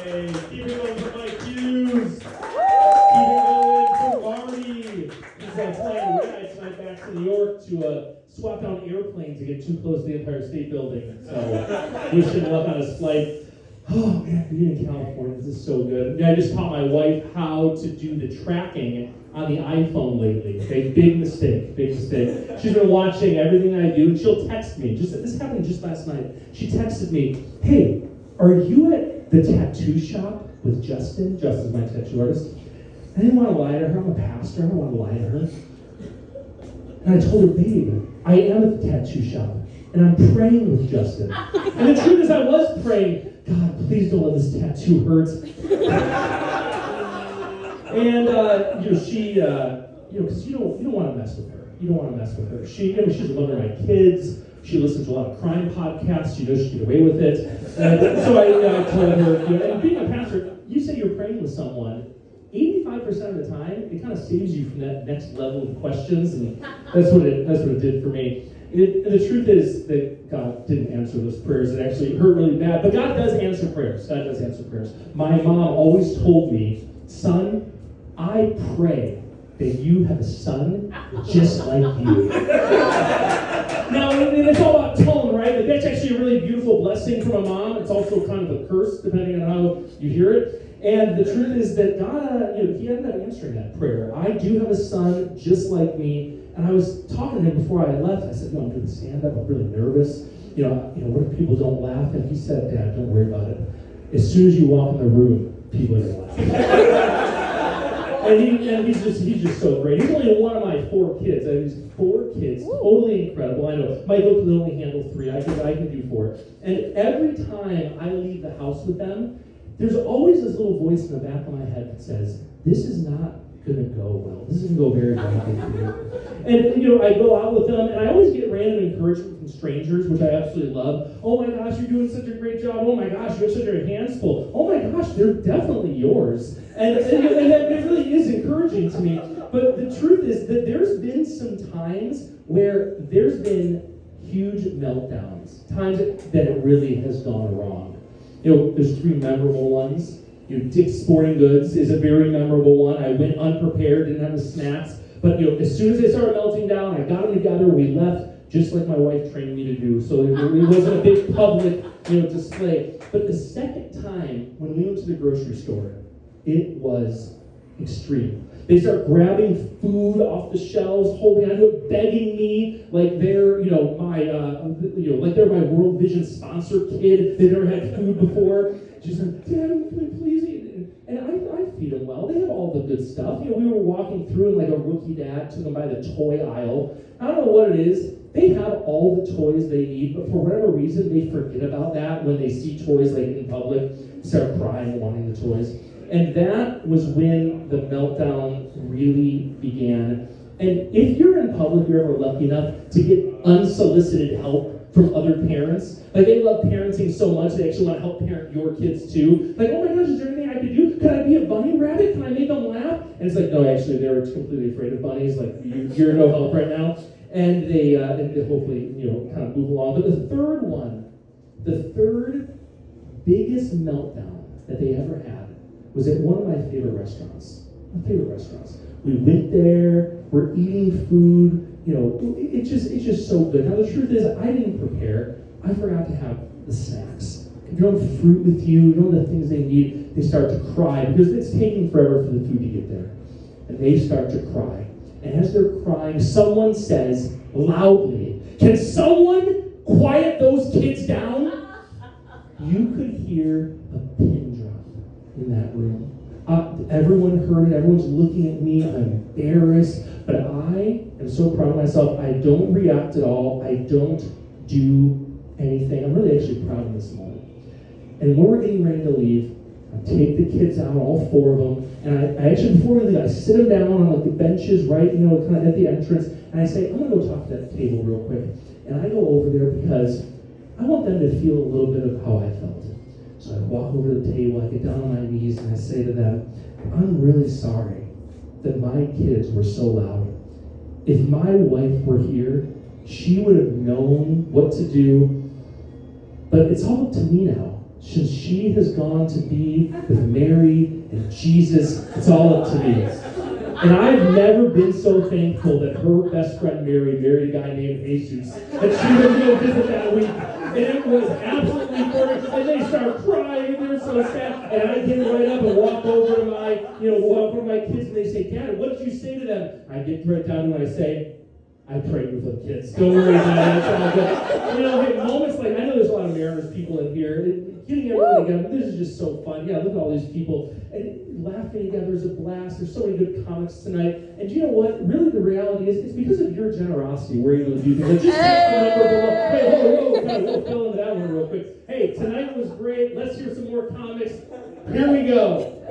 Hey, keep it going for Mike Hughes. Keep it going for Marty. He's flying red tonight back to New York to swap out airplanes to get too close to the Empire State Building. So wish him luck on his flight. Oh man, being in California, this is so good. Yeah, I just taught my wife how to do the tracking on the iPhone lately. Okay, big mistake. She's been watching everything I do, and she'll text me. This happened just last night. She texted me, "Hey, are you at the tattoo shop with Justin?" Justin's my tattoo artist. I didn't want to lie to her. I'm a pastor. I don't want to lie to her. And I told her, "Babe, I am at the tattoo shop, and I'm praying with Justin." And the truth is, I was praying, "God, please don't let this tattoo hurt." And she, because you don't want to mess with her. You don't want to mess with her. She's a lover of my kids. She listens to a lot of crime podcasts. She knows she can get away with it. And so I told her, and being a pastor, you say you're praying with someone, 85% of the time, it kind of saves you from that next level of questions, and that's what it did for me. And the truth is that God didn't answer those prayers. It actually hurt really bad. But God does answer prayers. God does answer prayers. My mom always told me, "Son, I pray that you have a son just like you." Now, it's all about tone, right? But that's actually a really beautiful blessing from a mom. It's also kind of a curse, depending on how you hear it. And the truth is that God, He ended up answering that prayer. I do have a son just like me. And I was talking to him before I left. I said, "I'm doing stand-up. I'm really nervous. What if people don't laugh?" And he said, "Dad, don't worry about it. As soon as you walk in the room, people are going to laugh." And he's just so great. He's only one of my 4 kids. I have these 4 kids, totally incredible. I know Michael can only handle 3. I can do 4. And every time I leave the house with them, there's always this little voice in the back of my head that says, "This is not going to go well. This is going to go very badly for you." And I go out with them, and I always get random encouragement from strangers, which I absolutely love. "Oh my gosh, you're doing such a great job. Oh my gosh, you have such your hands full. Oh my gosh, they're definitely yours." And it really is encouraging to me. But the truth is that there's been some times where there's been huge meltdowns, times that it really has gone wrong. There's 3 memorable ones. Dick's Sporting Goods is a very memorable one. I went unprepared, didn't have the snacks. But as soon as they started melting down, I got them together, we left, just like my wife trained me to do. So it wasn't a big public display. But the second time, when we went to the grocery store, it was extreme. They start grabbing food off the shelves, holding onto it, begging me like they're, like they're my World Vision sponsor kid. They've never had food before. She's like, "Dad, can we please eat?" And I feed them well. They have all the good stuff. We were walking through, and like a rookie dad took them by the toy aisle. I don't know what it is. They have all the toys they need, but for whatever reason, they forget about that when they see toys like in public, start crying, wanting the toys. And that was when the meltdown really began. And if you're in public, you're ever lucky enough to get unsolicited help from other parents. Like, they love parenting so much, they actually want to help parent your kids too. Like, "Oh my gosh, is there anything I could do? Can I be a bunny rabbit? Can I make them laugh?" And it's like, no, actually, they're completely afraid of bunnies. Like, you're no help right now. And they hopefully, kind of move along. But the third biggest meltdown that they ever had was at one of my favorite restaurants. We went there, we're eating food, it's just so good. Now the truth is, I didn't prepare. I forgot to have the snacks. If you don't have fruit with you, the things they need, they start to cry because it's taking forever for the food to get there. And they start to cry. And as they're crying, someone says loudly, "Can someone quiet those kids down?" You could hear a pin drop in that room. Everyone heard it. Everyone's looking at me. I'm embarrassed. But I am so proud of myself. I don't react at all. I don't do anything. I'm really actually proud of this moment. And when we're getting ready to leave, I take the kids out, all 4 of them, and I actually, before we leave, I sit them down on like the benches, right, kind of at the entrance, and I say, "I'm going to go talk to that table real quick." And I go over there because I want them to feel a little bit of how I felt. So I walk over to the table, I get down on my knees, and I say to them, "I'm really sorry that my kids were so loud. If my wife were here, she would have known what to do, but it's all up to me now. since she has gone to be with Mary and Jesus, it's all up to me. And I've never been so thankful that her best friend Mary married a guy named Jesus, that she was going to visit that week. And it was absolutely perfect. And they start crying, and they're so sad. And I get right up and walk over to my kids, and they say, Dad, what did you say to them? I get right down and I say, I prayed with the kids. Don't worry about it. It's all good. Hey, moments like, I know there's a lot of Mariners people in here. Getting everyone together, this is just so fun. Yeah, look at all these people. And laughing together is a blast. There's so many good comics tonight. And you know what? Really, the reality is, it's because of your generosity we're able to do things. Like, just remember below. Hey, we'll fill into that one real quick. Hey, tonight was great. Let's hear some more comics. Here we go.